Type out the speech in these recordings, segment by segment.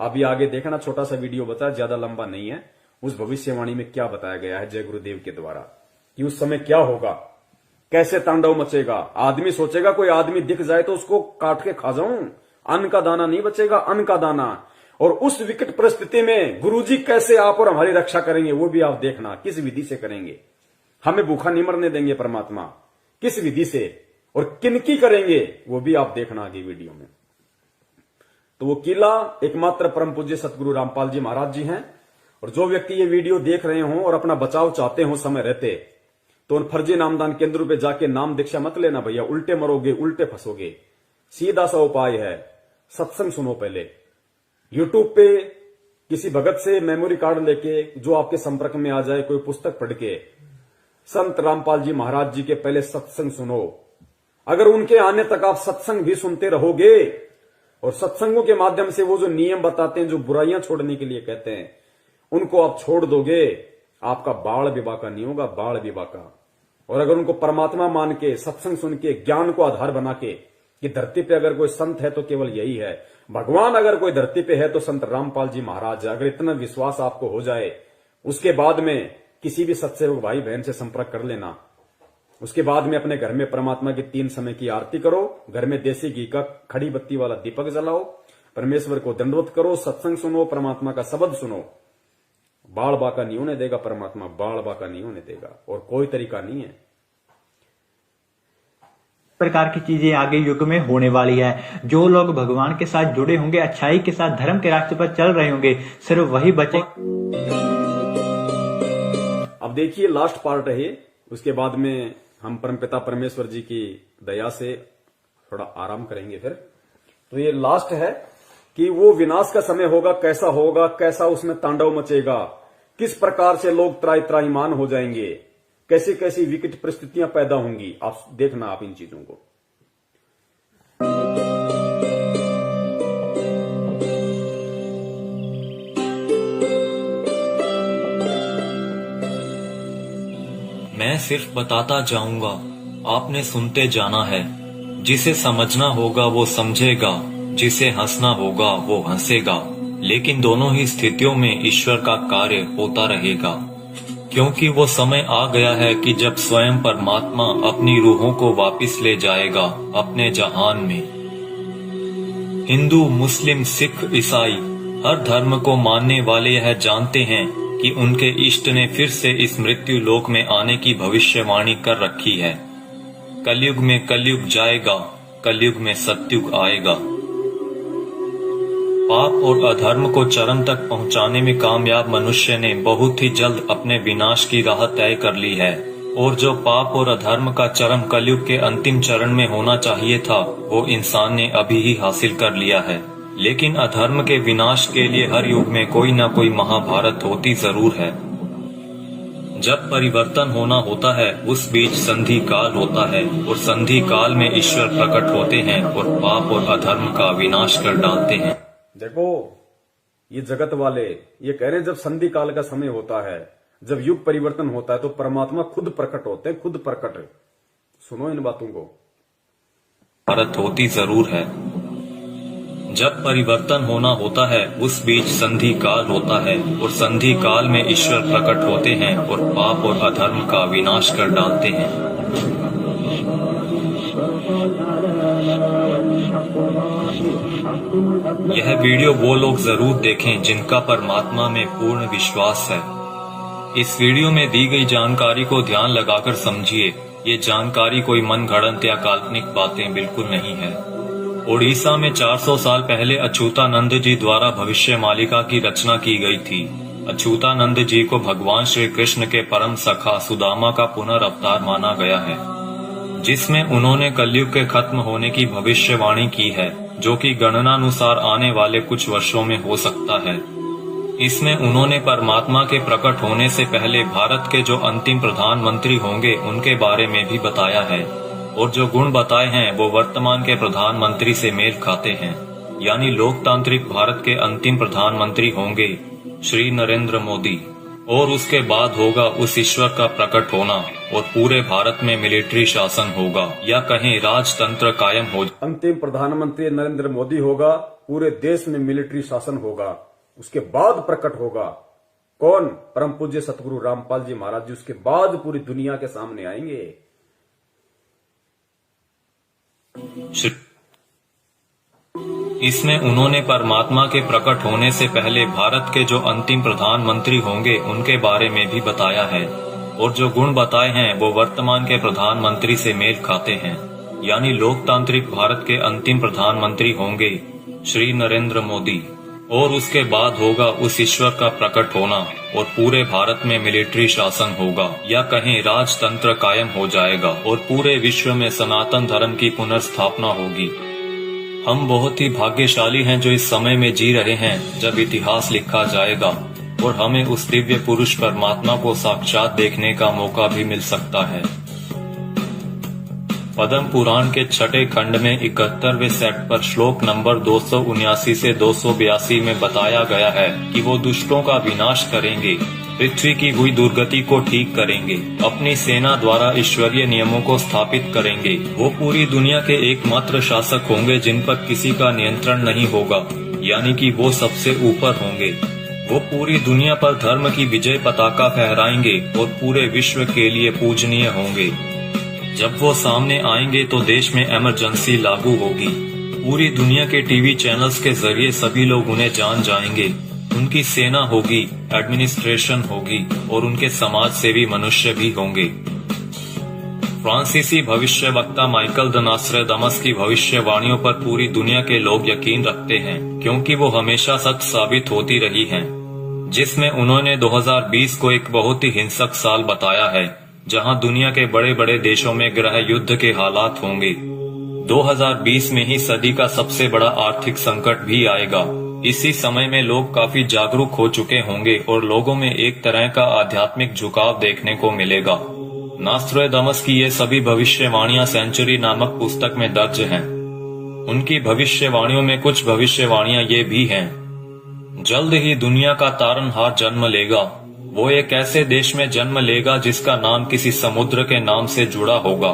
अभी आगे देखना, छोटा सा वीडियो बताया, ज्यादा लंबा नहीं है। उस भविष्यवाणी में क्या बताया गया है जय गुरुदेव के द्वारा कि उस समय क्या होगा, कैसे तांडव मचेगा। आदमी सोचेगा कोई आदमी दिख जाए तो उसको काट के खा जाऊं, अन्न का दाना नहीं बचेगा, अन्न का दाना। और उस विकट परिस्थिति में गुरुजी कैसे आप और हमारी रक्षा करेंगे वो भी आप देखना, किस विधि से करेंगे। हमें भूखा नहीं मरने देंगे परमात्मा, किस विधि से और किनकी करेंगे वो भी आप देखना आगे वीडियो में। तो वो किला एकमात्र परम पूज्य सतगुरु रामपाल जी महाराज जी हैं। और जो व्यक्ति ये वीडियो देख रहे हो और अपना बचाव चाहते हो समय रहते, तो उन फर्जी नामदान केंद्रों पे जाके नाम दीक्षा मत लेना भैया, उल्टे मरोगे, उल्टे फंसोगे। सीधा सा उपाय है, सत्संग सुनो पहले। यूट्यूब पे किसी भगत से मेमोरी कार्ड लेके जो आपके संपर्क में आ जाए, कोई पुस्तक पढ़ के संत रामपाल जी महाराज जी के पहले सत्संग सुनो। अगर उनके आने तक आप सत्संग भी सुनते रहोगे और सत्संगों के माध्यम से वो जो नियम बताते हैं, जो बुराइयां छोड़ने के लिए कहते हैं, उनको आप छोड़ दोगे, आपका बाल विवाह का नहीं होगा, बाल विवाह का। और अगर उनको परमात्मा मान के, सत्संग सुन के, ज्ञान को आधार बना के कि धरती पे अगर कोई संत है तो केवल यही है, भगवान अगर कोई धरती पे है तो संत रामपाल जी महाराज है, अगर इतना विश्वास आपको हो जाए, उसके बाद में किसी भी सत्सेवक भाई बहन से संपर्क कर लेना। उसके बाद में अपने घर में परमात्मा की 3 समय की आरती करो, घर में देसी घी का खड़ी बत्ती वाला दीपक जलाओ, परमेश्वर को दंडवत करो, सत्संग सुनो, परमात्मा का शब्द सुनो। बाल बाका नहीं होने देगा परमात्मा, बाल बाका नहीं होने देगा, और कोई तरीका नहीं है। प्रकार की चीजें आगे युग में होने वाली है। जो लोग भगवान के साथ जुड़े होंगे, अच्छाई के साथ धर्म के रास्ते पर चल रहे होंगे, सिर्फ वही बचे। अब देखिए लास्ट पार्ट है, उसके बाद में हम परमपिता परमेश्वर जी की दया से थोड़ा आराम करेंगे फिर। तो ये लास्ट है कि वो विनाश का समय होगा, कैसा होगा, कैसा उसमें तांडव मचेगा, किस प्रकार से लोग त्राहिमाम हो जाएंगे, कैसी कैसी विकट परिस्थितियां पैदा होंगी। आप देखना आप इन चीजों को। मैं सिर्फ बताता जाऊंगा, आपने सुनते जाना है। जिसे समझना होगा वो समझेगा, जिसे हंसना होगा वो हंसेगा। लेकिन दोनों ही स्थितियों में ईश्वर का कार्य होता रहेगा, क्योंकि वो समय आ गया है कि जब स्वयं परमात्मा अपनी रूहों को वापस ले जाएगा अपने जहान में। हिंदू, मुस्लिम, सिख, ईसाई हर धर्म को मानने वाले यह जानते हैं कि उनके इष्ट ने फिर से इस मृत्यु लोक में आने की भविष्यवाणी कर रखी है। कलयुग में कलयुग जाएगा, कलयुग में सतयुग आएगा। पाप और अधर्म को चरम तक पहुंचाने में कामयाब मनुष्य ने बहुत ही जल्द अपने विनाश की राह तय कर ली है, और जो पाप और अधर्म का चरम कलयुग के अंतिम चरण में होना चाहिए था, वो इंसान ने अभी ही हासिल कर लिया है। लेकिन अधर्म के विनाश के लिए हर युग में कोई न कोई महाभारत होती जरूर है। जब परिवर्तन होना होता है उस बीच संधि काल होता है, और संधि काल में ईश्वर प्रकट होते हैं और पाप और अधर्म का विनाश कर डालते हैं। देखो ये जगत वाले ये कह रहे हैं जब संधि काल का समय होता है, जब युग परिवर्तन होता है तो परमात्मा खुद प्रकट होते हैं, खुद प्रकट। सुनो इन बातों को। भारत होती जरूर है। जब परिवर्तन होना होता है उस बीच संधि काल होता है, और संधि काल में ईश्वर प्रकट होते हैं और पाप और अधर्म का विनाश कर डालते हैं। यह वीडियो वो लोग जरूर देखें जिनका परमात्मा में पूर्ण विश्वास है। इस वीडियो में दी गई जानकारी को ध्यान लगाकर समझिए। ये जानकारी कोई मनगढ़ंत या काल्पनिक बातें बिल्कुल नहीं है। ओडिशा में 400 साल पहले अच्युतानंद जी द्वारा भविष्य मालिका की रचना की गई थी। अच्युतानंद जी को भगवान श्री कृष्ण के परम सखा सुदामा का पुनर्अवतार माना गया है, जिसमें उन्होंने कलयुग के खत्म होने की भविष्यवाणी की है, जो कि गणनानुसार आने वाले कुछ वर्षों में हो सकता है। इसमें उन्होंने परमात्मा के प्रकट होने से पहले भारत के जो अंतिम प्रधानमंत्री होंगे उनके बारे में भी बताया है, और जो गुण बताए हैं वो वर्तमान के प्रधानमंत्री से मेल खाते हैं। यानी लोकतांत्रिक भारत के अंतिम प्रधानमंत्री होंगे श्री नरेंद्र मोदी, और उसके बाद होगा उस ईश्वर का प्रकट होना, और पूरे भारत में मिलिट्री शासन होगा, या कहीं राजतंत्र कायम हो। अंतिम प्रधानमंत्री नरेंद्र मोदी होगा, पूरे देश में मिलिट्री शासन होगा, उसके बाद प्रकट होगा कौन? परम पूज्य सतगुरु रामपाल जी महाराज जी उसके बाद पूरी दुनिया के सामने आएंगे। इसमें उन्होंने परमात्मा के प्रकट होने से पहले भारत के जो अंतिम प्रधानमंत्री होंगे उनके बारे में भी बताया है, और जो गुण बताए हैं वो वर्तमान के प्रधानमंत्री से मेल खाते हैं। यानी लोकतांत्रिक भारत के अंतिम प्रधानमंत्री होंगे श्री नरेंद्र मोदी, और उसके बाद होगा उस ईश्वर का प्रकट होना और पूरे भारत में मिलिट्री शासन होगा, या कहें राजतंत्र कायम हो जाएगा और पूरे विश्व में सनातन धर्म की पुनर्स्थापना होगी। हम बहुत ही भाग्यशाली हैं जो इस समय में जी रहे हैं जब इतिहास लिखा जाएगा और हमें उस दिव्य पुरुष परमात्मा को साक्षात देखने का मौका भी मिल सकता है। पद्म पुराण के छठे खंड में 71वें सेट पर श्लोक नंबर 279 से 282 में बताया गया है कि वो दुष्टों का विनाश करेंगे, पृथ्वी की हुई दुर्गति को ठीक करेंगे, अपनी सेना द्वारा ईश्वरीय नियमों को स्थापित करेंगे। वो पूरी दुनिया के एकमात्र शासक होंगे जिन पर किसी का नियंत्रण नहीं होगा, यानी कि वो सबसे ऊपर होंगे। वो पूरी दुनिया पर धर्म की विजय पताका फहराएंगे और पूरे विश्व के लिए पूजनीय होंगे। जब वो सामने आएंगे तो देश में इमरजेंसी लागू होगी। पूरी दुनिया के टीवी चैनल्स के जरिए सभी लोग उन्हें जान जाएंगे। उनकी सेना होगी, एडमिनिस्ट्रेशन होगी और उनके समाज सेवी मनुष्य भी होंगे। फ्रांसीसी भविष्यवक्ता माइकल द नॉस्ट्रेडामस की भविष्यवाणियों पर पूरी दुनिया के लोग यकीन रखते हैं, क्योंकि वो हमेशा सच साबित होती रही हैं। जिसमें उन्होंने 2020 को एक बहुत ही हिंसक साल बताया है, जहां दुनिया के बड़े बड़े देशों में गृह युद्ध के हालात होंगे। 2020 में ही सदी का सबसे बड़ा आर्थिक संकट भी आएगा। इसी समय में लोग काफी जागरूक हो चुके होंगे और लोगों में एक तरह का आध्यात्मिक झुकाव देखने को मिलेगा। नॉस्ट्रेडामस की ये सभी भविष्यवाणियां सेंचुरी नामक पुस्तक में दर्ज हैं। उनकी भविष्यवाणियों में कुछ भविष्यवाणियां ये भी हैं, जल्द ही दुनिया का तारनहार जन्म लेगा। वो एक ऐसे देश में जन्म लेगा जिसका नाम किसी समुद्र के नाम से जुड़ा होगा।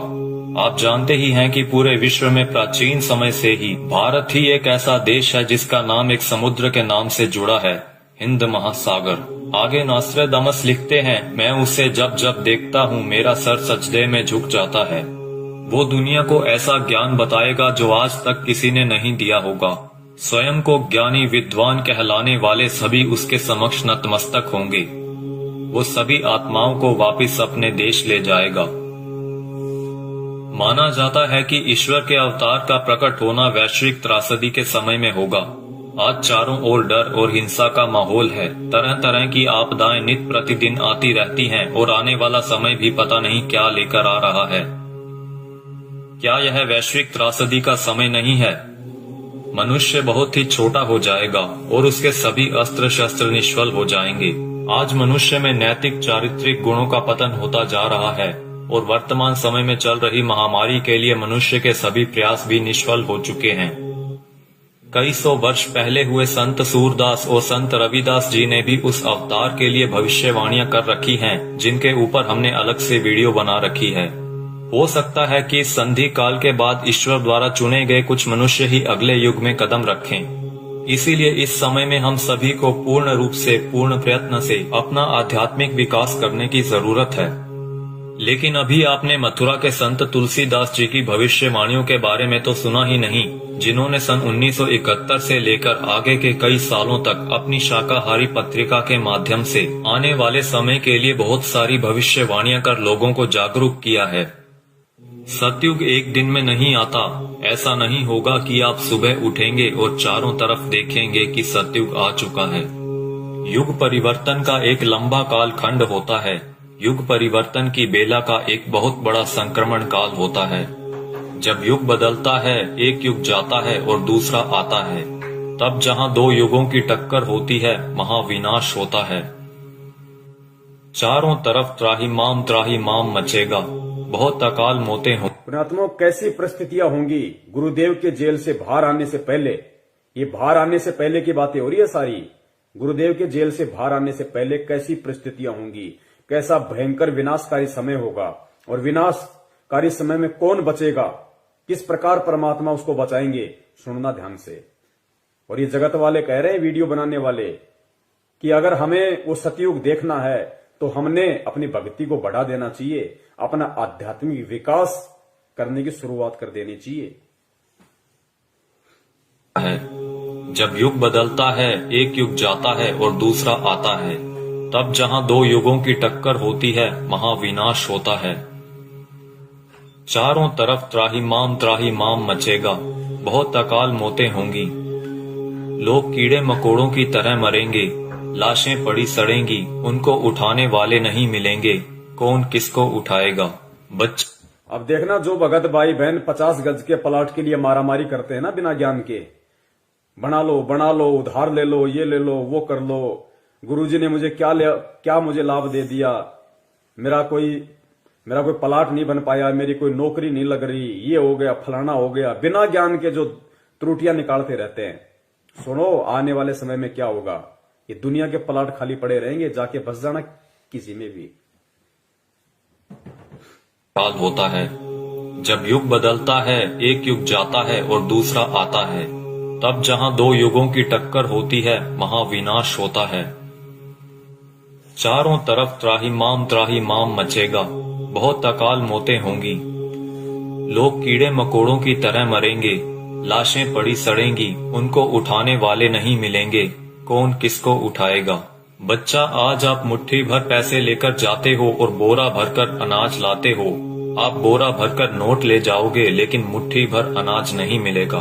आप जानते ही हैं कि पूरे विश्व में प्राचीन समय से ही भारत ही एक ऐसा देश है जिसका नाम एक समुद्र के नाम से जुड़ा है, हिंद महासागर। आगे नॉस्ट्रेडामस लिखते हैं, मैं उसे जब जब देखता हूँ मेरा सर सजदे में झुक जाता है। वो दुनिया को ऐसा ज्ञान बताएगा जो आज तक किसी ने नहीं दिया होगा। स्वयं को ज्ञानी विद्वान कहलाने वाले सभी उसके समक्ष नतमस्तक होंगे। वो सभी आत्माओं को वापस अपने देश ले जाएगा। माना जाता है कि ईश्वर के अवतार का प्रकट होना वैश्विक त्रासदी के समय में होगा। आज चारों ओर डर और हिंसा का माहौल है। तरह तरह की आपदाएं नित्य प्रतिदिन आती रहती हैं और आने वाला समय भी पता नहीं क्या लेकर आ रहा है। क्या यह वैश्विक त्रासदी का समय नहीं है? मनुष्य बहुत ही छोटा हो जाएगा और उसके सभी अस्त्र शस्त्र निष्फल हो जाएंगे। आज मनुष्य में नैतिक चारित्रिक गुणों का पतन होता जा रहा है और वर्तमान समय में चल रही महामारी के लिए मनुष्य के सभी प्रयास भी निष्फल हो चुके हैं। कई सौ वर्ष पहले हुए संत सूरदास और संत रविदास जी ने भी उस अवतार के लिए भविष्यवाणियां कर रखी हैं, जिनके ऊपर हमने अलग से वीडियो बना रखी है। हो सकता है कि इस संधि काल के बाद ईश्वर द्वारा चुने गए कुछ मनुष्य ही अगले युग में कदम रखें। इसीलिए इस समय में हम सभी को पूर्ण रूप से, पूर्ण प्रयत्न से अपना आध्यात्मिक विकास करने की जरूरत है। लेकिन अभी आपने मथुरा के संत तुलसीदास जी की भविष्यवाणियों के बारे में तो सुना ही नहीं, जिन्होंने सन 1971 से लेकर आगे के कई सालों तक अपनी शाकाहारी पत्रिका के माध्यम से आने वाले समय के लिए बहुत सारी भविष्यवाणियां कर लोगों को जागरूक किया है। सतयुग एक दिन में नहीं आता। ऐसा नहीं होगा कि आप सुबह उठेंगे और चारों तरफ देखेंगे कि सतयुग आ चुका है। युग परिवर्तन का एक लंबा काल खंड होता है। युग परिवर्तन की बेला का एक बहुत बड़ा संक्रमण काल होता है। जब युग बदलता है, एक युग जाता है और दूसरा आता है। तब जहां दो युगों की टक्कर होती है, वहां विनाश होता है। चारों तरफ त्राहिमाम मचेगा। बहुत अकाल मौतें हो। पुण्यात्माओं, कैसी परिस्थितियां होंगी गुरुदेव के जेल से बाहर आने से पहले? ये बाहर आने से पहले की बातें हो रही है सारी। गुरुदेव के जेल से बाहर आने से पहले कैसी परिस्थितियां होंगी, कैसा भयंकर विनाशकारी समय होगा, और विनाशकारी समय में कौन बचेगा, किस प्रकार परमात्मा उसको बचाएंगे, सुनना ध्यान से। और ये जगत वाले कह रहे हैं, वीडियो बनाने वाले, कि अगर हमें वो सतयुग देखना है तो हमने अपनी भक्ति को बढ़ा देना चाहिए, अपना आध्यात्मिक विकास करने की शुरुआत कर देनी चाहिए। है जब युग बदलता है, एक युग जाता है और दूसरा आता है, तब जहां दो युगों की टक्कर होती है, महाविनाश होता है। चारों तरफ त्राही माम मचेगा, बहुत अकाल मौतें होंगी। लोग कीड़े मकोड़ों की तरह मरेंगे, लाशें पड़ी सड़ेंगी, उनको उठाने वाले नहीं मिलेंगे, कौन किसको उठाएगा। अब देखना, जो भगत भाई बहन 50 गज के प्लाट के लिए मारामारी करते हैं ना बिना ज्ञान के, बना लो, उधार ले लो, ये ले लो, वो कर लो, गुरुजी ने मुझे क्या मुझे लाभ दे दिया, मेरा कोई प्लाट नहीं बन पाया, मेरी कोई नौकरी नहीं लग रही, ये हो गया, फलाना हो गया, बिना ज्ञान के जो त्रुटियां निकालते रहते हैं। सुनो, आने वाले समय में क्या होगा, ये दुनिया के प्लाट खाली पड़े रहेंगे, जाके बस जाना किसी में भी। काल होता है जब युग बदलता है, एक युग जाता है और दूसरा आता है, तब जहां दो युगों की टक्कर होती है, महाविनाश होता है। चारों तरफ त्राही माम मचेगा, बहुत अकाल मौतें होंगी। लोग कीड़े मकोड़ों की तरह मरेंगे, लाशें पड़ी सड़ेंगी, उनको उठाने वाले नहीं मिलेंगे, कौन किसको उठाएगा। बच्चा, आज आप मुट्ठी भर पैसे लेकर जाते हो और बोरा भरकर अनाज लाते हो। आप बोरा भरकर नोट ले जाओगे, लेकिन मुट्ठी भर अनाज नहीं मिलेगा,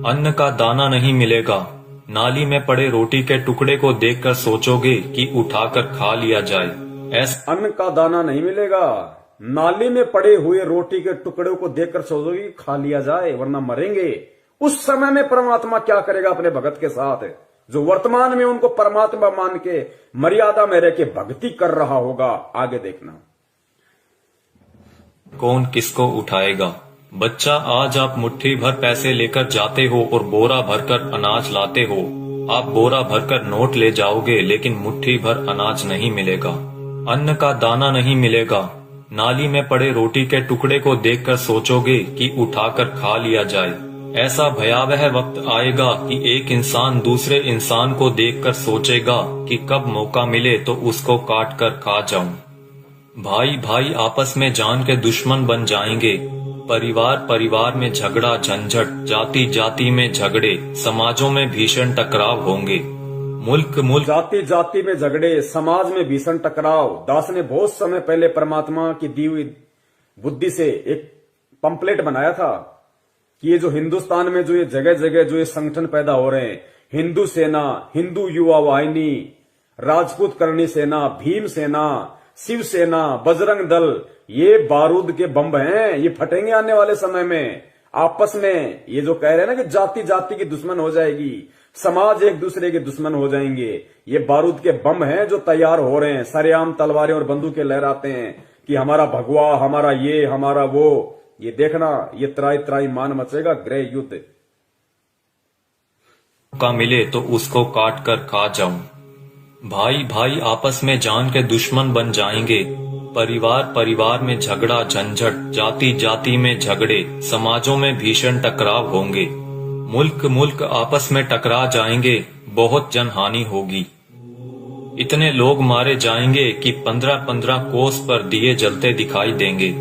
अन्न का दाना नहीं मिलेगा। नाली में पड़े रोटी के टुकड़े को देखकर सोचोगे कि उठाकर खा लिया जाए। अन्न का दाना नहीं मिलेगा, नाली में पड़े हुए रोटी के टुकड़े को देखकर सोचोगे कि खा लिया जाए, वरना मरेंगे। उस समय में परमात्मा क्या करेगा अपने भगत के साथ, जो वर्तमान में उनको परमात्मा मान के मर्यादा में रह के भक्ति कर रहा होगा। आगे देखना, कौन किसको उठाएगा। बच्चा, आज आप मुट्ठी भर पैसे लेकर जाते हो और बोरा भरकर अनाज लाते हो। आप बोरा भरकर नोट ले जाओगे, लेकिन मुट्ठी भर अनाज नहीं मिलेगा, अन्न का दाना नहीं मिलेगा। नाली में पड़े रोटी के टुकड़े को देखकर सोचोगे कि उठाकर खा लिया जाए। ऐसा भयावह वक्त आएगा कि एक इंसान दूसरे इंसान को देखकर सोचेगा कि कब मौका मिले तो उसको काट कर खा जाऊं। भाई भाई आपस में जान के दुश्मन बन जाएंगे। परिवार में झगड़ा झंझट, जाति जाति में झगड़े, समाजों में भीषण टकराव होंगे। मुल्क जाति में झगड़े, समाज में भीषण टकराव। दास ने बहुत समय पहले परमात्मा की दी हुई बुद्धि से एक पंपलेट बनाया था कि ये जो हिंदुस्तान में जो ये जगह जगह जो ये संगठन पैदा हो रहे हैं, हिंदू सेना, हिंदू युवा वाहिनी, राजपूत करणी सेना, भीम सेना, शिव सेना, बजरंग दल, ये बारूद के बम हैं, ये फटेंगे आने वाले समय में। आपस में ये जो कह रहे हैं ना कि जाति जाति की दुश्मन हो जाएगी, समाज एक दूसरे के दुश्मन हो जाएंगे, ये बारूद के बम हैं जो तैयार हो रहे हैं। सरेआम तलवारें और बंदूकें लहराते हैं कि हमारा भगवा, हमारा ये, हमारा वो। ये देखना, ये त्राई मान मचेगा, गृह युद्ध। का मिले तो उसको काट कर खा जाऊं। भाई भाई आपस में जान के दुश्मन बन जाएंगे। परिवार में झगड़ा झंझट, जाति जाति में झगड़े, समाजों में भीषण टकराव होंगे। मुल्क आपस में टकरा जाएंगे, बहुत जनहानि होगी। इतने लोग मारे जाएंगे कि 15-15 कोस पर दिए जलते दिखाई देंगे।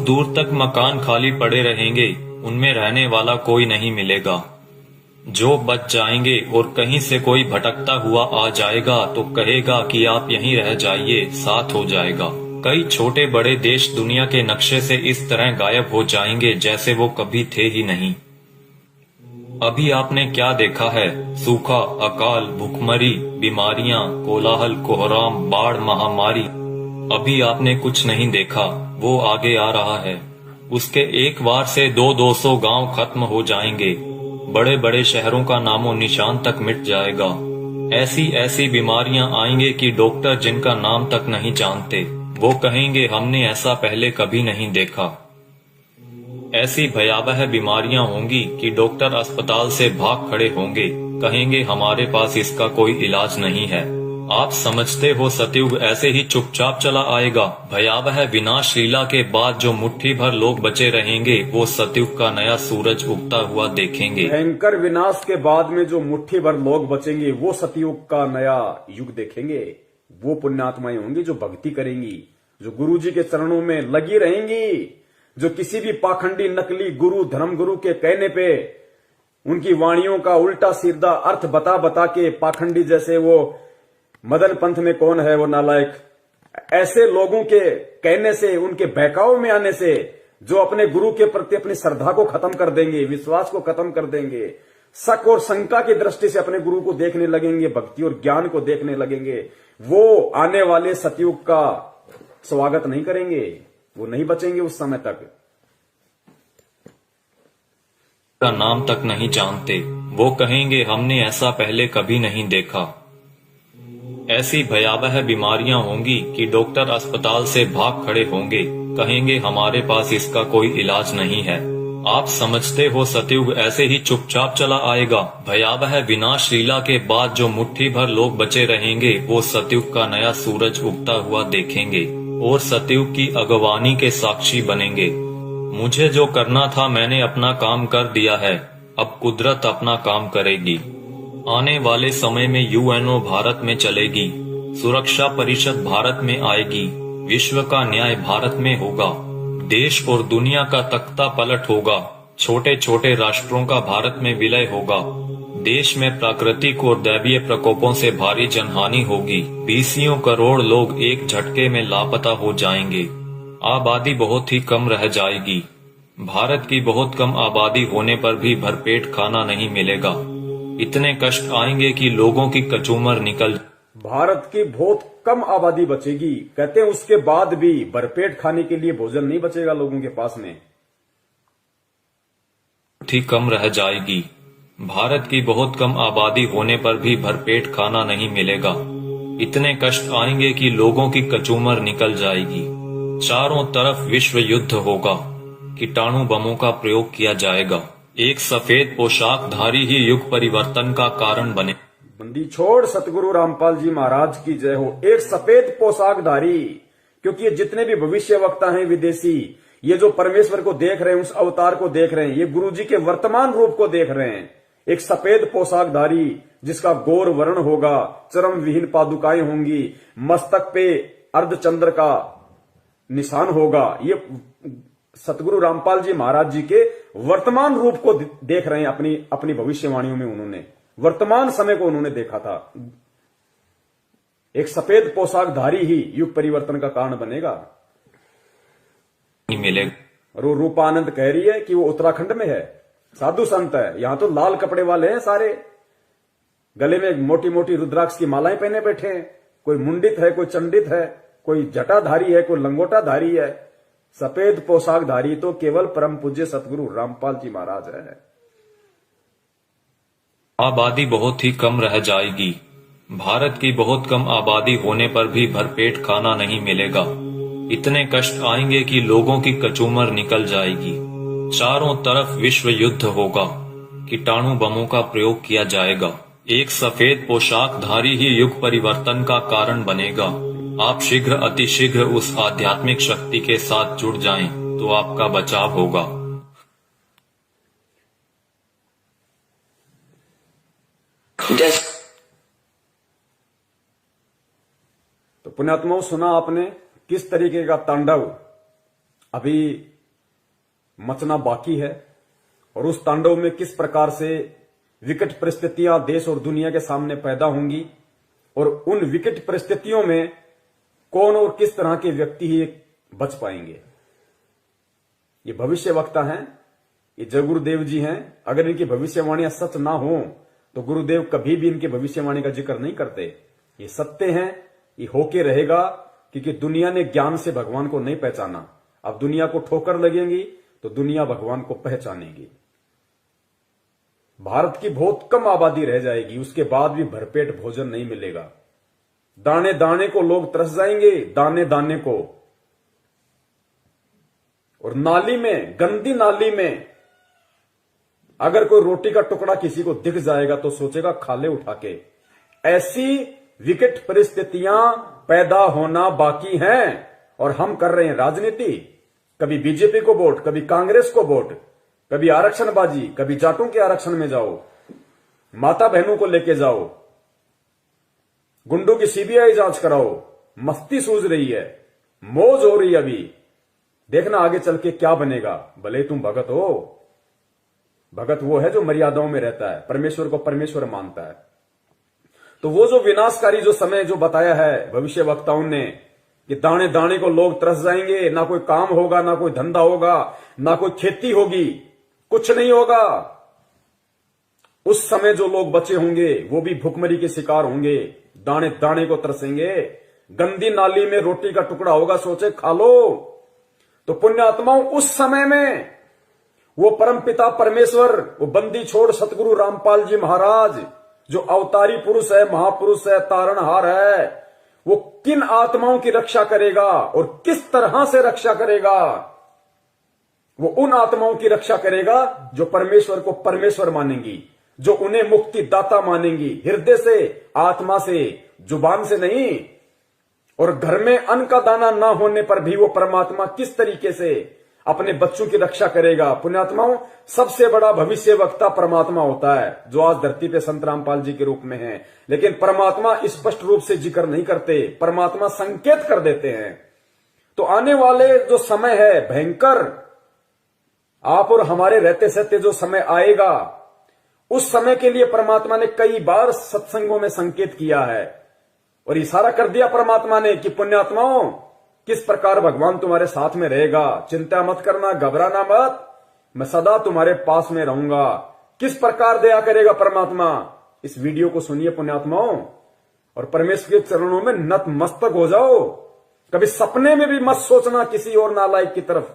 दूर तक मकान खाली पड़े रहेंगे, उनमें रहने वाला कोई नहीं मिलेगा। जो बच जाएंगे और कहीं से कोई भटकता हुआ आ जाएगा तो कहेगा कि आप यहीं रह जाइए, साथ हो जाएगा। कई छोटे बड़े देश दुनिया के नक्शे से इस तरह गायब हो जाएंगे जैसे वो कभी थे ही नहीं। अभी आपने क्या देखा है? सूखा, अकाल, भूखमरी, बीमारियां, कोलाहल, कोहराम, बाढ़, महामारी। अभी आपने कुछ नहीं देखा, वो आगे आ रहा है। उसके एक बार से 200-200 गांव खत्म हो जाएंगे। बड़े बड़े शहरों का नामो निशान तक मिट जाएगा। ऐसी बीमारियां आएंगे कि डॉक्टर जिनका नाम तक नहीं जानते, वो कहेंगे हमने ऐसा पहले कभी नहीं देखा। ऐसी भयावह बीमारियां होंगी कि डॉक्टर अस्पताल से भाग खड़े होंगे, कहेंगे हमारे पास इसका कोई इलाज नहीं है। आप समझते हो सतयुग ऐसे ही चुपचाप चला आएगा? भयावह विनाश लीला के बाद जो मुट्ठी भर लोग बचे रहेंगे वो सतयुग का नया सूरज उगता हुआ देखेंगे। भयंकर विनाश के बाद में जो मुट्ठी भर लोग बचेंगे वो सतयुग का नया युग देखेंगे। वो पुण्यात्माएं होंगी जो भक्ति करेंगी, जो गुरु जी के चरणों में लगी रहेंगी, जो किसी भी पाखंडी नकली गुरु धर्म गुरु के कहने पे उनकी वाणियों का उल्टा सीधा अर्थ बता बता के पाखंडी, जैसे वो मदन पंथ में कौन है वो नालायक, ऐसे लोगों के कहने से, उनके बहकाव में आने से जो अपने गुरु के प्रति अपनी श्रद्धा को खत्म कर देंगे, विश्वास को खत्म कर देंगे, शक और शंका की दृष्टि से अपने गुरु को देखने लगेंगे, भक्ति और ज्ञान को देखने लगेंगे, वो आने वाले सतयुग का स्वागत नहीं करेंगे, वो नहीं बचेंगे उस समय तक। का नाम तक नहीं जानते, वो कहेंगे हमने ऐसा पहले कभी नहीं देखा। ऐसी भयावह बीमारियां होंगी कि डॉक्टर अस्पताल से भाग खड़े होंगे, कहेंगे हमारे पास इसका कोई इलाज नहीं है। आप समझते हो सतयुग ऐसे ही चुपचाप चला आएगा? भयावह विनाश लीला के बाद जो मुट्ठी भर लोग बचे रहेंगे वो सतयुग का नया सूरज उगता हुआ देखेंगे और सतयुग की अगवानी के साक्षी बनेंगे। मुझे जो करना था मैंने अपना काम कर दिया है, अब कुदरत अपना काम करेगी। आने वाले समय में यूएनओ भारत में चलेगी, सुरक्षा परिषद भारत में आएगी, विश्व का न्याय भारत में होगा, देश और दुनिया का तख्ता पलट होगा, छोटे छोटे राष्ट्रों का भारत में विलय होगा, देश में प्राकृतिक और दैवीय प्रकोपों से भारी जनहानि होगी, 20 करोड़ लोग एक झटके में लापता हो जाएंगे, आबादी बहुत ही कम रह जाएगी। भारत की बहुत कम आबादी होने पर भी भरपेट खाना नहीं मिलेगा, इतने कष्ट आएंगे कि लोगों की कचूमर निकल। भारत की बहुत कम आबादी बचेगी, कहते हैं उसके बाद भी भरपेट खाने के लिए भोजन नहीं बचेगा लोगों के पास में, ही कम रह जाएगी। भारत की बहुत कम आबादी होने पर भी भरपेट खाना नहीं मिलेगा, इतने कष्ट आएंगे कि लोगों की कचूमर निकल जाएगी। चारों तरफ विश्व युद्ध होगा, कीटाणु बमों का प्रयोग किया जाएगा, एक सफेद पोशाकधारी ही युग परिवर्तन का कारण बने। बंदी छोड़ सतगुरु रामपाल जी महाराज की जय हो। एक सफेद पोशाकधारी, क्योंकि ये जितने भी भविष्य वक्ता हैं विदेशी, ये जो परमेश्वर को देख रहे हैं, उस अवतार को देख रहे हैं, ये गुरु जी के वर्तमान रूप को देख रहे हैं। एक सफेद पोशाकधारी जिसका गौर वर्ण होगा, चरम विहीन पादुकाएं होंगी, मस्तक पे अर्धचंद्र का निशान होगा, ये सतगुरु रामपाल जी महाराज जी के वर्तमान रूप को देख रहे हैं। अपनी भविष्यवाणियों में उन्होंने वर्तमान समय को उन्होंने देखा था। एक सफेद पोशाकधारी ही युग परिवर्तन का कारण बनेगा। मिलेगा। और वो रूपानंद कह रही है कि वो उत्तराखंड में है, साधु संत है। यहां तो लाल कपड़े वाले हैं सारे, गले में मोटी मोटी रुद्राक्ष की मालाएं पहने बैठे हैं, कोई मुंडित है, कोई चंडित है, कोई जटाधारी है, कोई लंगोटाधारी है। सफेद पोशाकधारी तो केवल परम पूज्य सतगुरु रामपाल जी महाराज है। आबादी बहुत ही कम रह जाएगी। भारत की बहुत कम आबादी होने पर भी भरपेट खाना नहीं मिलेगा, इतने कष्ट आएंगे कि लोगों की कचूमर निकल जाएगी। चारों तरफ विश्व युद्ध होगा, कीटाणु बमों का प्रयोग किया जाएगा, एक सफेद पोशाकधारी ही युग परिवर्तन का कारण बनेगा। आप शीघ्र अतिशीघ्र उस आध्यात्मिक शक्ति के साथ जुड़ जाएं तो आपका बचाव होगा। तो पुण्यात्माओं, सुना आपने किस तरीके का तांडव अभी मचना बाकी है, और उस तांडव में किस प्रकार से विकट परिस्थितियां देश और दुनिया के सामने पैदा होंगी, और उन विकट परिस्थितियों में कौन और किस तरह के व्यक्ति ही बच पाएंगे। ये भविष्य वक्ता हैं, ये जय गुरुदेव जी हैं। अगर इनकी भविष्यवाणियां सच ना हो तो गुरुदेव कभी भी इनकी भविष्यवाणी का जिक्र नहीं करते। ये सत्य हैं, ये होके रहेगा, क्योंकि दुनिया ने ज्ञान से भगवान को नहीं पहचाना। अब दुनिया को ठोकर लगेंगी तो दुनिया भगवान को पहचानेगी। भारत की बहुत कम आबादी रह जाएगी, उसके बाद भी भरपेट भोजन नहीं मिलेगा। दाने दाने को लोग तरस जाएंगे, दाने दाने को। और नाली में, गंदी नाली में अगर कोई रोटी का टुकड़ा किसी को दिख जाएगा तो सोचेगा खा ले उठा के। ऐसी विकट परिस्थितियां पैदा होना बाकी हैं और हम कर रहे हैं राजनीति। कभी बीजेपी को वोट, कभी कांग्रेस को वोट, कभी आरक्षणबाजी, कभी जाटों के आरक्षण में जाओ, माता बहनों को लेके जाओ, गुंडों की सीबीआई जांच कराओ। मस्ती सूझ रही है, मौज हो रही है। अभी देखना आगे चल के क्या बनेगा। भले तुम भगत हो, भगत वो है जो मर्यादाओं में रहता है, परमेश्वर को परमेश्वर मानता है। तो वो जो विनाशकारी जो समय जो बताया है भविष्य वक्ताओं ने कि दाने दाने को लोग तरस जाएंगे, ना कोई काम होगा, ना कोई धंधा होगा, ना कोई खेती होगी, कुछ नहीं होगा। उस समय जो लोग बचे होंगे वो भी भुखमरी के शिकार होंगे, दाने दाने को तरसेंगे। गंदी नाली में रोटी का टुकड़ा होगा, सोचे खा लो। तो पुण्यात्माओं, उस समय में वो परमपिता परमेश्वर, वो बंदी छोड़ सतगुरु रामपाल जी महाराज जो अवतारी पुरुष है, महापुरुष है, तारणहार है, वो किन आत्माओं की रक्षा करेगा और किस तरह से रक्षा करेगा। वो उन आत्माओं की रक्षा करेगा जो परमेश्वर को परमेश्वर मानेंगी, जो उन्हें मुक्ति दाता मानेंगी, हृदय से, आत्मा से, जुबान से नहीं। और घर में अन्न का दाना ना होने पर भी वो परमात्मा किस तरीके से अपने बच्चों की रक्षा करेगा। पुण्यात्माओं, सबसे बड़ा भविष्य वक्ता परमात्मा होता है जो आज धरती पे संत रामपाल जी के रूप में है। लेकिन परमात्मा स्पष्ट रूप से जिक्र नहीं करते, परमात्मा संकेत कर देते हैं। तो आने वाले जो समय है भयंकर, आप और हमारे रहते सहते जो समय आएगा, उस समय के लिए परमात्मा ने कई बार सत्संगों में संकेत किया है और इशारा कर दिया परमात्मा ने कि पुण्यात्माओं, किस प्रकार भगवान तुम्हारे साथ में रहेगा, चिंता मत करना, घबराना मत, मैं सदा तुम्हारे पास में रहूंगा। किस प्रकार दया करेगा परमात्मा, इस वीडियो को सुनिए पुण्यात्माओं और परमेश्वर के चरणों में नतमस्तक हो जाओ। कभी सपने में भी मत सोचना किसी और नालायक की तरफ,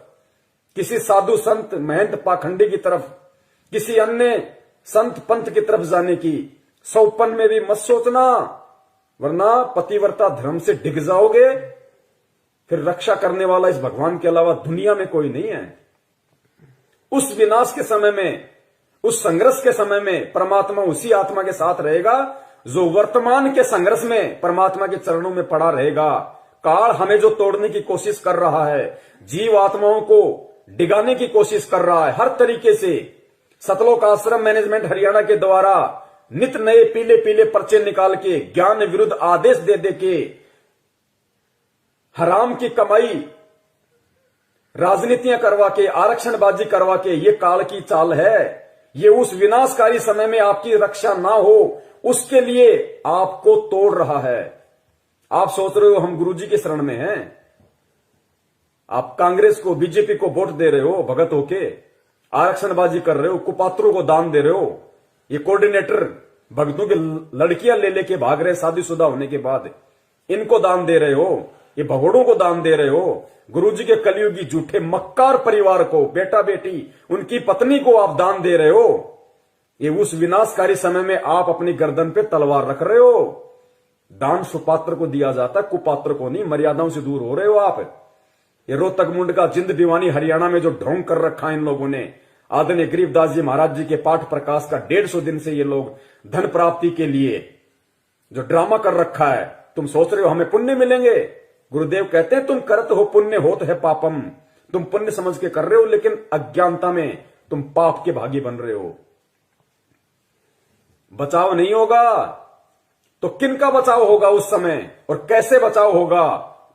किसी साधु संत महंत पाखंडी की तरफ, किसी अन्य संत पंथ की तरफ जाने की सौपन में भी मत सोचना, वरना पतिव्रता धर्म से डिग जाओगे। फिर रक्षा करने वाला इस भगवान के अलावा दुनिया में कोई नहीं है। उस विनाश के समय में, उस संघर्ष के समय में परमात्मा उसी आत्मा के साथ रहेगा जो वर्तमान के संघर्ष में परमात्मा के चरणों में पड़ा रहेगा। काल हमें जो तोड़ने की कोशिश कर रहा है, जीव आत्माओं को डिगाने की कोशिश कर रहा है हर तरीके से, सतलोक आश्रम मैनेजमेंट हरियाणा के द्वारा नित नए पीले पीले पर्चे निकाल के ज्ञान विरुद्ध आदेश दे दे के हराम की कमाई, राजनीतियां करवा के, आरक्षणबाजी करवा के, ये काल की चाल है। ये उस विनाशकारी समय में आपकी रक्षा ना हो उसके लिए आपको तोड़ रहा है। आप सोच रहे हो हम गुरुजी के शरण में हैं, आप कांग्रेस को, बीजेपी को वोट दे रहे हो भगत होके, आरक्षणबाजी कर रहे हो, कुपात्रों को दान दे रहे हो, ये कोऑर्डिनेटर भक्तों की लड़कियां ले लेके भाग रहे शादीशुदा होने के बाद, इनको दान दे रहे हो, ये भगोड़ों को दान दे रहे हो, गुरुजी के कलयुगी झूठे मक्कार परिवार को, बेटा बेटी, उनकी पत्नी को आप दान दे रहे हो। ये उस विनाशकारी समय में आप अपनी गर्दन पे तलवार रख रहे हो। दान सुपात्र को दिया जाता है, कुपात्र को नहीं। मर्यादाओं से दूर हो रहे हो आप। ये रोहतक मुंड का जिंद दीवानी हरियाणा में जो ढोंग कर रखा है इन लोगों ने, आदरणीय गरीबदास जी महाराज जी के पाठ प्रकाश का 150 दिन से ये लोग धन प्राप्ति के लिए जो ड्रामा कर रखा है, तुम सोच रहे हो हमें पुण्य मिलेंगे। गुरुदेव कहते हैं तुम करत हो पुण्य होत है पापम, तुम पुण्य समझ के कर रहे हो लेकिन अज्ञानता में तुम पाप के भागी बन रहे हो। बचाव नहीं होगा तो किनका बचाव होगा उस समय और कैसे बचाव होगा?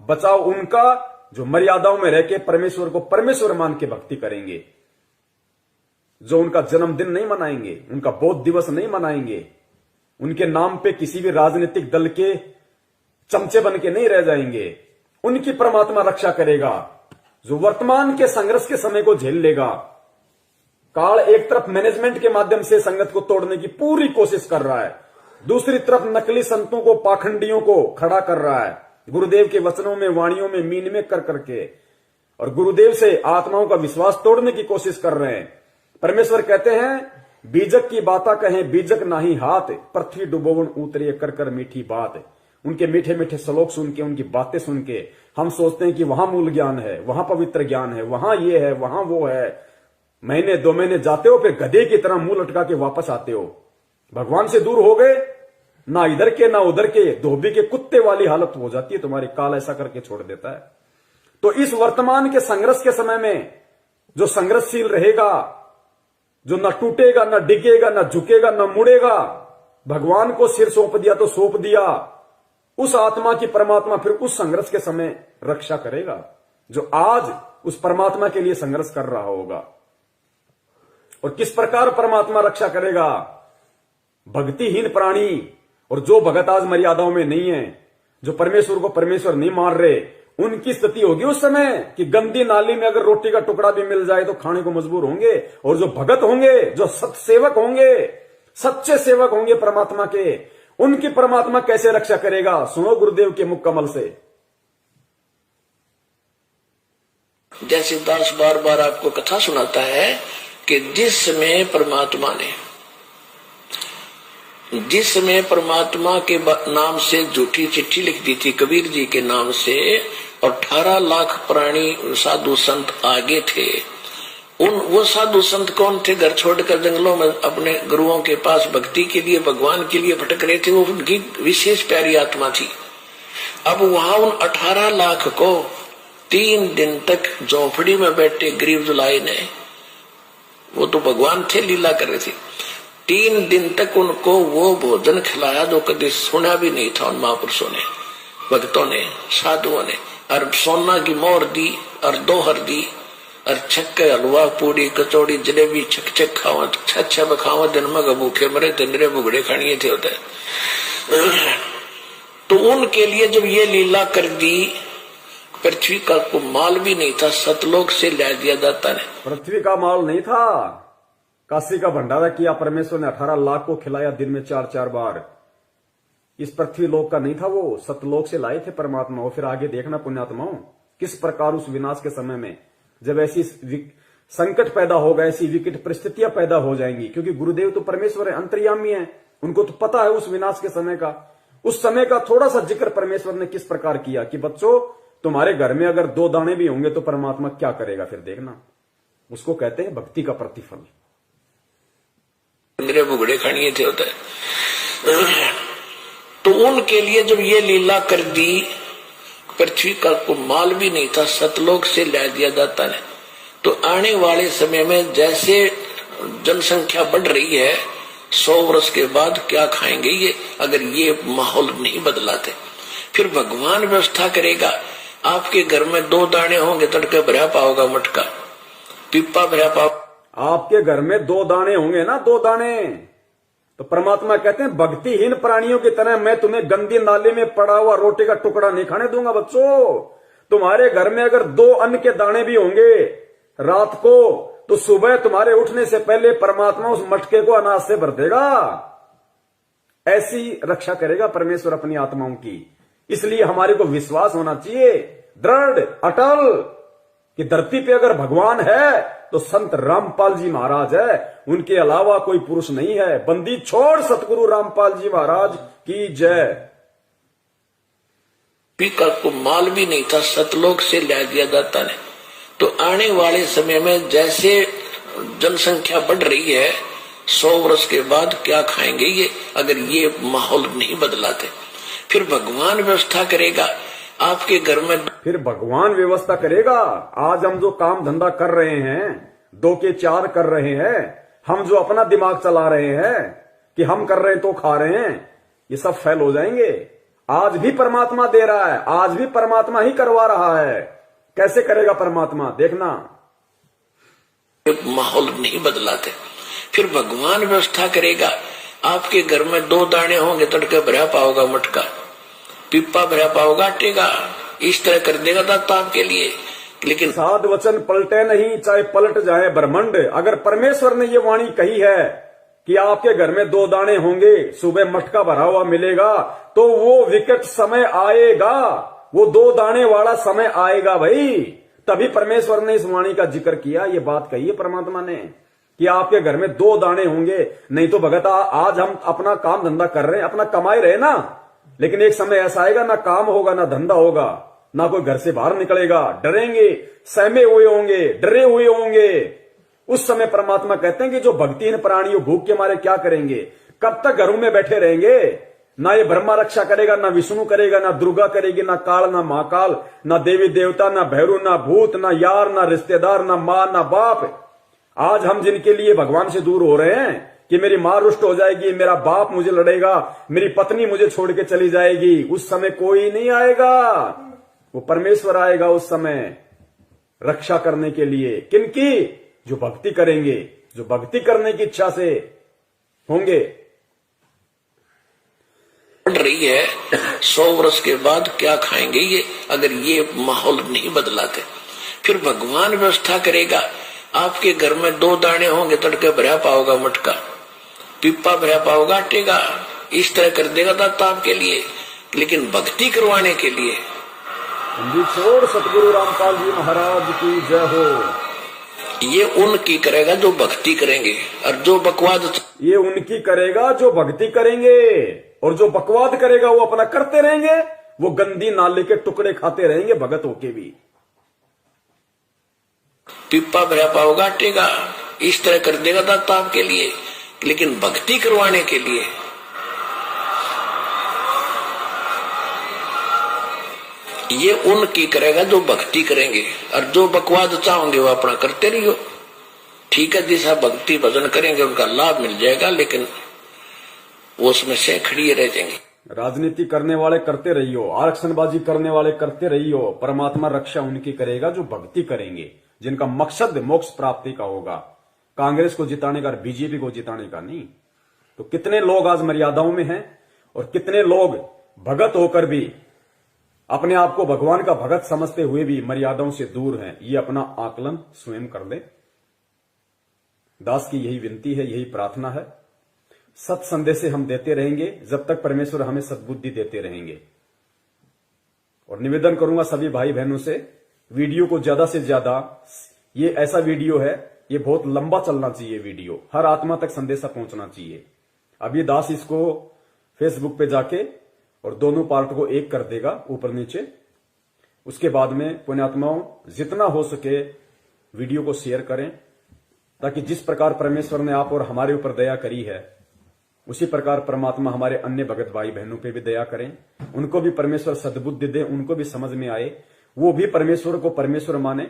बचाव उनका जो मर्यादाओं में रह के परमेश्वर को परमेश्वर मान के भक्ति करेंगे, जो उनका जन्मदिन नहीं मनाएंगे, उनका बौद्ध दिवस नहीं मनाएंगे, उनके नाम पे किसी भी राजनीतिक दल के चमचे बन के नहीं रह जाएंगे। उनकी परमात्मा रक्षा करेगा जो वर्तमान के संघर्ष के समय को झेल लेगा। काल एक तरफ मैनेजमेंट के माध्यम से संगत को तोड़ने की पूरी कोशिश कर रहा है, दूसरी तरफ नकली संतों को, पाखंडियों को खड़ा कर रहा है गुरुदेव के वचनों में, वाणियों में मीन में कर करके, और गुरुदेव से आत्माओं का विश्वास तोड़ने की कोशिश कर रहे हैं। परमेश्वर कहते हैं बीजक की बाता कहें बीजक नाही हाथ, पृथ्वी डुबोवन उतरे कर कर मीठी बात। उनके मीठे मीठे श्लोक सुन के, उनकी बातें सुन के हम सोचते हैं कि वहां मूल ज्ञान है, वहां पवित्र ज्ञान है, वहां ये है, वहां वो है। महीने 2 महीने जाते हो फिर गधे की तरह मुंह लटका के वापस आते हो। भगवान से दूर हो गए ना इधर के ना उधर के, धोबी के कुत्ते वाली हालत हो जाती है तुम्हारी, काल ऐसा करके छोड़ देता है। तो इस वर्तमान के संघर्ष के समय में जो संघर्षशील रहेगा, जो न टूटेगा, न डिगेगा, न झुकेगा, न मुड़ेगा, भगवान को सिर सौंप दिया तो सौंप दिया, उस आत्मा की परमात्मा फिर उस संघर्ष के समय रक्षा करेगा, जो आज उस परमात्मा के लिए संघर्ष कर रहा होगा। और किस प्रकार परमात्मा रक्षा करेगा? भक्तिहीन प्राणी और जो भगत आज मर्यादाओं में नहीं है, जो परमेश्वर को परमेश्वर नहीं मान रहे, उनकी स्थिति होगी उस समय कि गंदी नाली में अगर रोटी का टुकड़ा भी मिल जाए तो खाने को मजबूर होंगे। और जो भगत होंगे, जो सत्सेवक होंगे, सच्चे सेवक होंगे परमात्मा के, उनकी परमात्मा कैसे रक्षा करेगा? सुनो गुरुदेव के मुख कमल से। जैसे दास बार बार आपको कथा सुनाता है कि जिस समय परमात्मा के नाम से झूठी चिट्ठी लिख दी थी कबीर जी के नाम से, और 18 लाख प्राणी साधु संत आगे थे। वो साधु संत कौन थे? घर छोड़कर जंगलों में अपने गुरुओं के पास भक्ति के लिए, भगवान के लिए भटक रहे थे। वो उनकी विशेष प्यारी आत्मा थी। अब वहां उन 18 लाख को 3 दिन तक झोपड़ी में बैठे गरीब जुलाई ने, वो तो भगवान थे, लीला कर रहे थे, 3 दिन तक उनको वो भोजन खिलाया जो कभी सुना भी नहीं था उन महापुरुषों ने, भक्तों ने, साधुओं ने। और सोना की मोहर दी और दोहर दी और छक्के हलवा पूड़ी कचौड़ी जलेबी छक खावा, छह बखावा दिन में भूखे मरे तिंदरे बुगड़े खानिए थे होते। तो उनके लिए जब ये लीला कर दी, पृथ्वी का को माल भी नहीं था, सतलोक से ला दिया जाता ने। पृथ्वी का माल नहीं था, काशी का भंडारा किया परमेश्वर ने, 18 लाख को खिलाया दिन में 4-4 बार। इस पृथ्वी लोक का नहीं था, वो सतलोक से लाए थे परमात्मा। और फिर आगे देखना पुण्यात्माओं, किस प्रकार उस विनाश के समय में जब ऐसी संकट पैदा होगा, ऐसी विकट परिस्थितियां पैदा हो जाएंगी, क्योंकि गुरुदेव तो परमेश्वर है, अंतर्यामी है, उनको तो पता है उस विनाश के समय का। उस समय का थोड़ा सा जिक्र परमेश्वर ने किस प्रकार किया कि बच्चों, तुम्हारे घर में अगर 2 दाने भी होंगे तो परमात्मा क्या करेगा, फिर देखना। उसको कहते हैं भक्ति का प्रतिफल। मेरे बुगड़े खानिए थे होता है। तो उनके लिए जब ये लीला कर दी, पृथ्वी का को माल भी नहीं था, सतलोक से ला दिया जाता ने। तो आने वाले समय में जैसे जनसंख्या बढ़ रही है, 100 वर्ष के बाद क्या खाएंगे ये, अगर ये माहौल नहीं बदलाते? फिर भगवान व्यवस्था करेगा। आपके घर में 2 दाने होंगे, तड़के भरा पाओगा मटका, पिप्पा भरा पाओ। आपके घर में 2 दाने होंगे ना, 2 दाने, तो परमात्मा कहते हैं भक्तिहीन प्राणियों की तरह मैं तुम्हें गंदी नाले में पड़ा हुआ रोटी का टुकड़ा नहीं खाने दूंगा। बच्चों, तुम्हारे घर में अगर 2 अन्न के दाने भी होंगे रात को, तो सुबह तुम्हारे उठने से पहले परमात्मा उस मटके को अनाज से भर देगा। ऐसी रक्षा करेगा परमेश्वर अपनी आत्माओं की। इसलिए हमारे को विश्वास होना चाहिए दृढ़ अटल कि धरती पे अगर भगवान है तो संत रामपाल जी महाराज है, उनके अलावा कोई पुरुष नहीं है। बंदी छोड़ सतगुरु रामपाल जी महाराज की जय। पीका को माल भी नहीं था, सतलोक से ला दिया जाता ने। तो आने वाले समय में जैसे जनसंख्या बढ़ रही है, 100 वर्ष के बाद क्या खाएंगे ये, अगर ये माहौल नहीं बदलाते? फिर भगवान व्यवस्था करेगा। आपके घर में फिर भगवान व्यवस्था करेगा। आज हम जो काम धंधा कर रहे हैं, 2 के 4 कर रहे हैं, हम जो अपना दिमाग चला रहे हैं कि हम कर रहे हैं तो खा रहे हैं, ये सब फेल हो जाएंगे। आज भी परमात्मा दे रहा है, आज भी परमात्मा ही करवा रहा है। कैसे करेगा परमात्मा, देखना। माहौल नहीं बदलाते, फिर भगवान व्यवस्था करेगा। आपके घर में 2 दाने होंगे, तड़के भरा पाओगा मटका, पिप्पा भरा पाओगा आटेगा, इस तरह कर देगा दाता आपके लिए। लेकिन साध वचन पलटे नहीं, चाहे पलट जाए ब्रह्मांड। अगर परमेश्वर ने ये वाणी कही है कि आपके घर में 2 दाने होंगे, सुबह मटका भरा हुआ मिलेगा, तो वो विकट समय आएगा, वो 2 दाने वाला समय आएगा भाई। तभी परमेश्वर ने इस वाणी का जिक्र किया, ये बात कही है परमात्मा ने कि आपके घर में 2 दाने होंगे। नहीं तो भगत आज हम अपना काम धंधा कर रहे हैं, अपना कमाई रहे ना, लेकिन एक समय ऐसा आएगा ना काम होगा, ना धंधा होगा, ना कोई घर से बाहर निकलेगा, डरेंगे, सहमे हुए होंगे, डरे हुए होंगे। उस समय परमात्मा कहते हैं कि जो भक्तिहीन प्राणियों भूख के मारे क्या करेंगे, कब तक घरों में बैठे रहेंगे, ना ये ब्रह्मा रक्षा करेगा, ना विष्णु करेगा, ना दुर्गा करेगी, ना काल, ना महाकाल, ना देवी देवता, ना भैरू, ना भूत, ना यार, ना रिश्तेदार, ना मां, ना बाप। आज हम जिनके लिए भगवान से दूर हो रहे हैं कि मेरी मां रुष्ट हो जाएगी, मेरा बाप मुझे लड़ेगा, मेरी पत्नी मुझे छोड़ के चली जाएगी, उस समय कोई नहीं आएगा, वो परमेश्वर आएगा उस समय रक्षा करने के लिए। किनकी? जो भक्ति करेंगे, जो भक्ति करने की इच्छा से होंगे। बढ़ रही है 100 वर्ष के बाद क्या खाएंगे ये, अगर ये माहौल नहीं बदलाते। फिर भगवान व्यवस्था करेगा। आपके घर में 2 दाने होंगे, तड़के भरा पाओगा मटका, पिप्पा भरा पाओगा आटे का, इस तरह कर देगा दाता आपके लिए। लेकिन भक्ति करवाने के लिए छोड़ सतगुरु रामपाल जी महाराज की जय हो। ये उनकी करेगा जो भक्ति करेंगे, और जो बकवाद ये उनकी करेगा जो भक्ति करेंगे, और जो बकवाद करेगा वो अपना करते रहेंगे, वो गंदी नाले के टुकड़े खाते रहेंगे भगत होके भी। पिप्पा भरा पाओगा आटे का, इस तरह कर देगा दाता आपके लिए। लेकिन भक्ति करवाने के लिए ये उनकी करेगा जो भक्ति करेंगे, और जो बकवाद चाहोगे वो अपना करते रहियो। ठीक है, जैसा भक्ति भजन करेंगे उनका लाभ मिल जाएगा, लेकिन वो उसमें से खड़ी रह जाएंगे। राजनीति करने वाले करते रहियो, आरक्षणबाजी करने वाले करते रहियो, परमात्मा रक्षा उनकी करेगा जो भक्ति करेंगे, जिनका मकसद मोक्ष प्राप्ति का होगा, कांग्रेस को जिताने का, बीजेपी को जिताने का नहीं। तो कितने लोग आज मर्यादाओं में हैं, और कितने लोग भगत होकर भी अपने आप को भगवान का भगत समझते हुए भी मर्यादाओं से दूर हैं। ये अपना आकलन स्वयं कर ले। दास की यही विनती है, यही प्रार्थना है। सत संदेश हम देते रहेंगे जब तक परमेश्वर हमें सद्बुद्धि देते रहेंगे। और निवेदन करूंगा सभी भाई बहनों से, वीडियो को ज्यादा से ज्यादा, ये ऐसा वीडियो है, ये बहुत लंबा चलना चाहिए वीडियो, हर आत्मा तक संदेशा पहुंचना चाहिए। अब ये दास इसको फेसबुक पे जाके और दोनों पार्ट को एक कर देगा ऊपर नीचे। उसके बाद में पुण्यात्माओं जितना हो सके वीडियो को शेयर करें, ताकि जिस प्रकार परमेश्वर ने आप और हमारे ऊपर दया करी है, उसी प्रकार परमात्मा हमारे अन्य भगत भाई बहनों पे भी दया करें, उनको भी परमेश्वर सद्बुद्धि दे, उनको भी समझ में आए, वो भी परमेश्वर को परमेश्वर माने।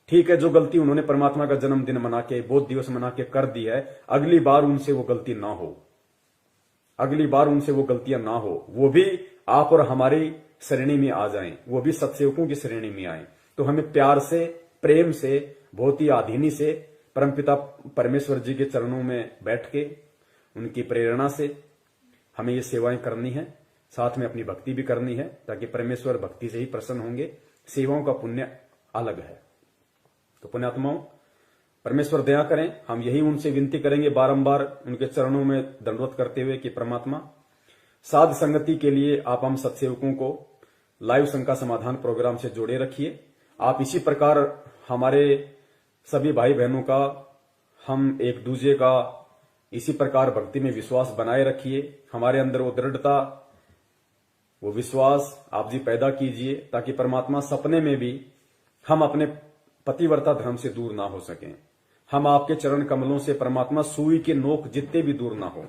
ठीक है, जो गलती उन्होंने परमात्मा का जन्मदिन मना के, बोध दिवस मना के कर दी है, अगली बार उनसे वो गलती ना हो, अगली बार उनसे वो गलतियां ना हो, वो भी आप और हमारी श्रेणी में आ जाएं, वो भी सत्सेवकों की श्रेणी में आए। तो हमें प्यार से, प्रेम से, बहुत ही आधीनी से परमपिता परमेश्वर जी के चरणों में बैठ के उनकी प्रेरणा से हमें ये सेवाएं करनी है, साथ में अपनी भक्ति भी करनी है, ताकि परमेश्वर भक्ति से ही प्रसन्न होंगे। सेवाओं का पुण्य अलग है। तो पुण्यात्माओं परमेश्वर दया करें, हम यही उनसे विनती करेंगे बारंबार उनके चरणों में दंडवत करते हुए कि परमात्मा साध संगति के लिए आप हम सत्सेवकों को लाइव शंका समाधान प्रोग्राम से जोड़े रखिए। आप इसी प्रकार हमारे सभी भाई बहनों का, हम एक दूसरे का इसी प्रकार भक्ति में विश्वास बनाए रखिए। हमारे अंदर वो दृढ़ता, वो विश्वास आप जी पैदा कीजिए, ताकि परमात्मा सपने में भी हम अपने पतिव्रता धर्म से दूर ना हो सकें। हम आपके चरण कमलों से परमात्मा सुई के नोक जितने भी दूर ना हो।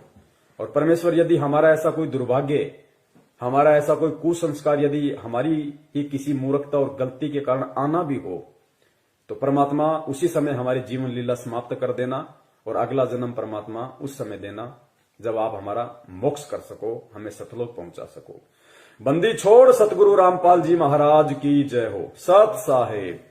और परमेश्वर यदि हमारा ऐसा कोई दुर्भाग्य, हमारा ऐसा कोई कुसंस्कार यदि हमारी ही किसी मूर्खता और गलती के कारण आना भी हो, तो परमात्मा उसी समय हमारी जीवन लीला समाप्त कर देना, और अगला जन्म परमात्मा उस समय देना जब आप हमारा मोक्ष कर सको, हमें सतलोक पहुंचा सको। बंदी छोड़ सतगुरु रामपाल जी महाराज की जय हो। सत साहेब।